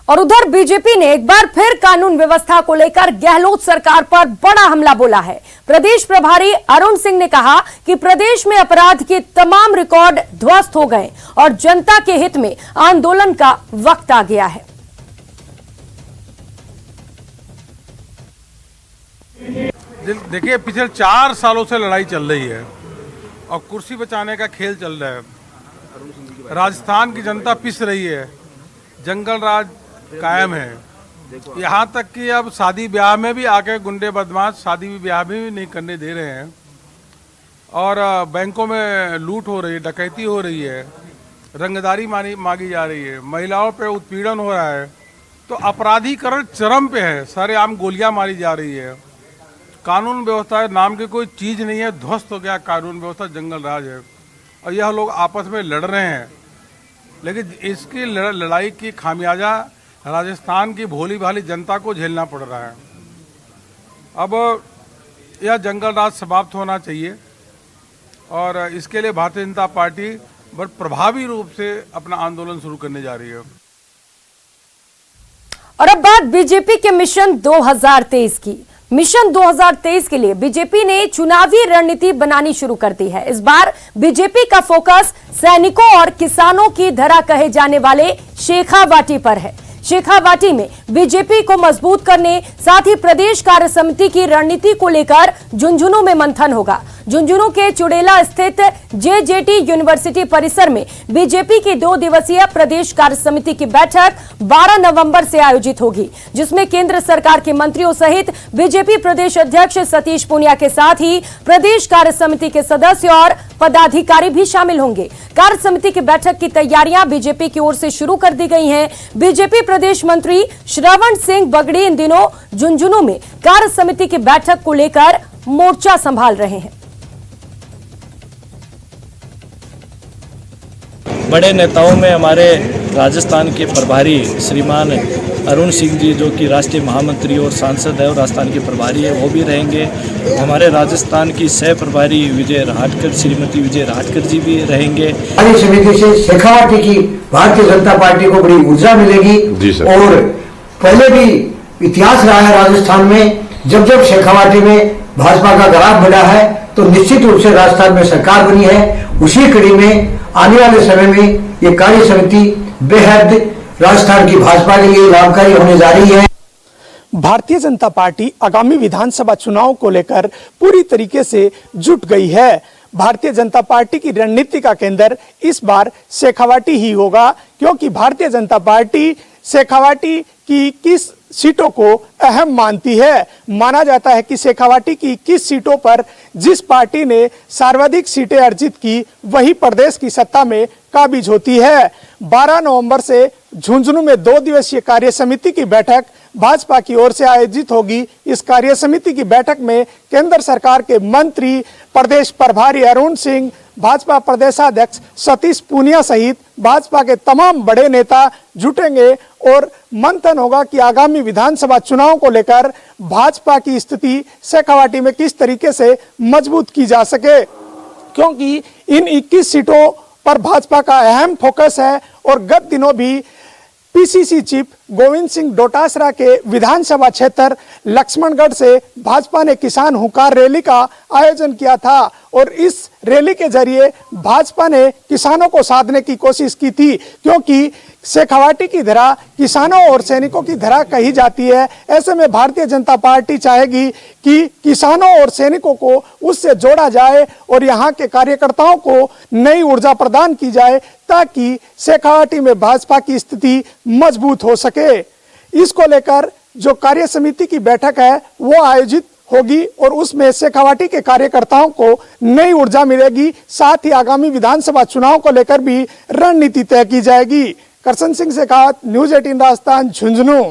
और उधर बीजेपी ने एक बार फिर कानून व्यवस्था को लेकर गहलोत सरकार पर बड़ा हमला बोला है। प्रदेश प्रभारी अरुण सिंह ने कहा कि प्रदेश में अपराध के तमाम रिकॉर्ड ध्वस्त हो गए और जनता के हित में आंदोलन का वक्त आ गया है। देखिए, पिछले 4 सालों से लड़ाई चल रही है और कुर्सी बचाने का खेल चल रहा है। राजस्थान की जनता पिस रही है, जंगल राज कायम है। यहाँ तक कि अब शादी ब्याह में भी आके गुंडे बदमाश शादी ब्याह भी नहीं करने दे रहे हैं और बैंकों में लूट हो रही है, डकैती हो रही है, रंगदारी मांगी जा रही है, महिलाओं पे उत्पीड़न हो रहा है। तो अपराधीकरण चरम पे है, सरेआम गोलियां मारी जा रही है। कानून व्यवस्था नाम की कोई चीज़ नहीं है, ध्वस्त हो गया कानून व्यवस्था, जंगल राज है और यह लोग आपस में लड़ रहे हैं। लेकिन इसकी लड़ाई की खामियाजा राजस्थान की भोली भाली जनता को झेलना पड़ रहा है। अब यह जंगल राज समाप्त होना चाहिए और इसके लिए भारतीय जनता पार्टी बड़े प्रभावी रूप से अपना आंदोलन शुरू करने जा रही है। और अब बात बीजेपी के मिशन 2023 की। मिशन 2023 के लिए बीजेपी ने चुनावी रणनीति बनानी शुरू कर दी है। इस बार बीजेपी का फोकस सैनिकों और किसानों की धरा कहे जाने वाले शेखावाटी पर है। शेखावाटी में बीजेपी को मजबूत करने, साथ ही प्रदेश कार्य समिति की रणनीति को लेकर झुंझुनू में मंथन होगा। झुंझुनू के चुड़ेला स्थित जेजेटी यूनिवर्सिटी परिसर में बीजेपी की 2 दिवसीय प्रदेश कार्य समिति की बैठक 12 नवंबर से आयोजित होगी, जिसमें केंद्र सरकार के मंत्रियों सहित बीजेपी प्रदेश अध्यक्ष सतीश पूनिया के साथ ही प्रदेश कार्य समिति के सदस्य और पदाधिकारी भी शामिल होंगे। कार्य समिति की बैठक की तैयारियां बीजेपी की ओर से शुरू कर दी गई हैं। बीजेपी प्रदेश मंत्री श्रवण सिंह बगड़ी इन दिनों झुंझुनू में कार्य समिति की बैठक को लेकर मोर्चा संभाल रहे हैं। बड़े नेताओं में हमारे राजस्थान के प्रभारी श्रीमान अरुण सिंह जी, जो कि राष्ट्रीय महामंत्री और सांसद है और राजस्थान के प्रभारी है, वो भी रहेंगे। हमारे राजस्थान की सह प्रभारी विजय राहटकर, श्रीमती विजय राहटकर जी भी रहेंगे। कार्य समिति से शेखावाटी की भारतीय जनता पार्टी को बड़ी ऊर्जा मिलेगी और पहले भी इतिहास रहा है राजस्थान में, जब जब शेखावाटी में भाजपा का ग्राफ बढ़ा है तो निश्चित रूप से राजस्थान में सरकार बनी है। उसी कड़ी में आने वाले समय में ये कार्य समिति बेहद राजस्थान की भाजपा के लिए लाभकारी होने जा रही है। भारतीय जनता पार्टी आगामी विधानसभा चुनाव को लेकर पूरी तरीके से जुट गई है। भारतीय जनता पार्टी की रणनीति का केंद्र इस बार शेखावाटी ही होगा, क्योंकि भारतीय जनता पार्टी शेखावाटी की किस सीटों को अहम मानती है। माना जाता है कि शेखावाटी की 21 सीटों पर जिस पार्टी ने सर्वाधिक सीटें अर्जित की, वही प्रदेश की सत्ता में काबिज होती है। 12 नवंबर से झुंझुनू में 2 दिवसीय कार्य समिति की बैठक भाजपा की ओर से आयोजित होगी। इस कार्य समिति की बैठक में केंद्र सरकार के मंत्री, प्रदेश प्रभारी अरुण सिंह, भाजपा प्रदेशाध्यक्ष सतीश पूनिया सहित भाजपा के तमाम बड़े नेता जुटेंगे और मंथन होगा कि आगामी विधानसभा चुनाव को लेकर भाजपा की स्थिति शेखावाटी में किस तरीके से मजबूत की जा सके, क्योंकि इन 21 सीटों पर भाजपा का अहम फोकस है। और गत दिनों भी पीसीसी चीफ गोविंद सिंह डोटासरा के विधानसभा क्षेत्र लक्ष्मणगढ़ से भाजपा ने किसान हुंकार रैली का आयोजन किया था और इस रैली के जरिए भाजपा ने किसानों को साधने की कोशिश की थी, क्योंकि शेखावाटी की धरा किसानों और सैनिकों की धरा कही जाती है। ऐसे में भारतीय जनता पार्टी चाहेगी कि किसानों और सैनिकों को उससे जोड़ा जाए और यहाँ के कार्यकर्ताओं को नई ऊर्जा प्रदान की जाए, ताकि शेखावाटी में भाजपा की स्थिति मजबूत हो सके। इसको लेकर जो कार्य समिति की बैठक है वो आयोजित होगी और उसमें शेखावाटी के कार्यकर्ताओं को नई ऊर्जा मिलेगी। साथ ही आगामी विधानसभा चुनाव को लेकर भी रणनीति तय की जाएगी। करसन सिंह शेखावत, न्यूज़ 18 राजस्थान, झुंझुनू।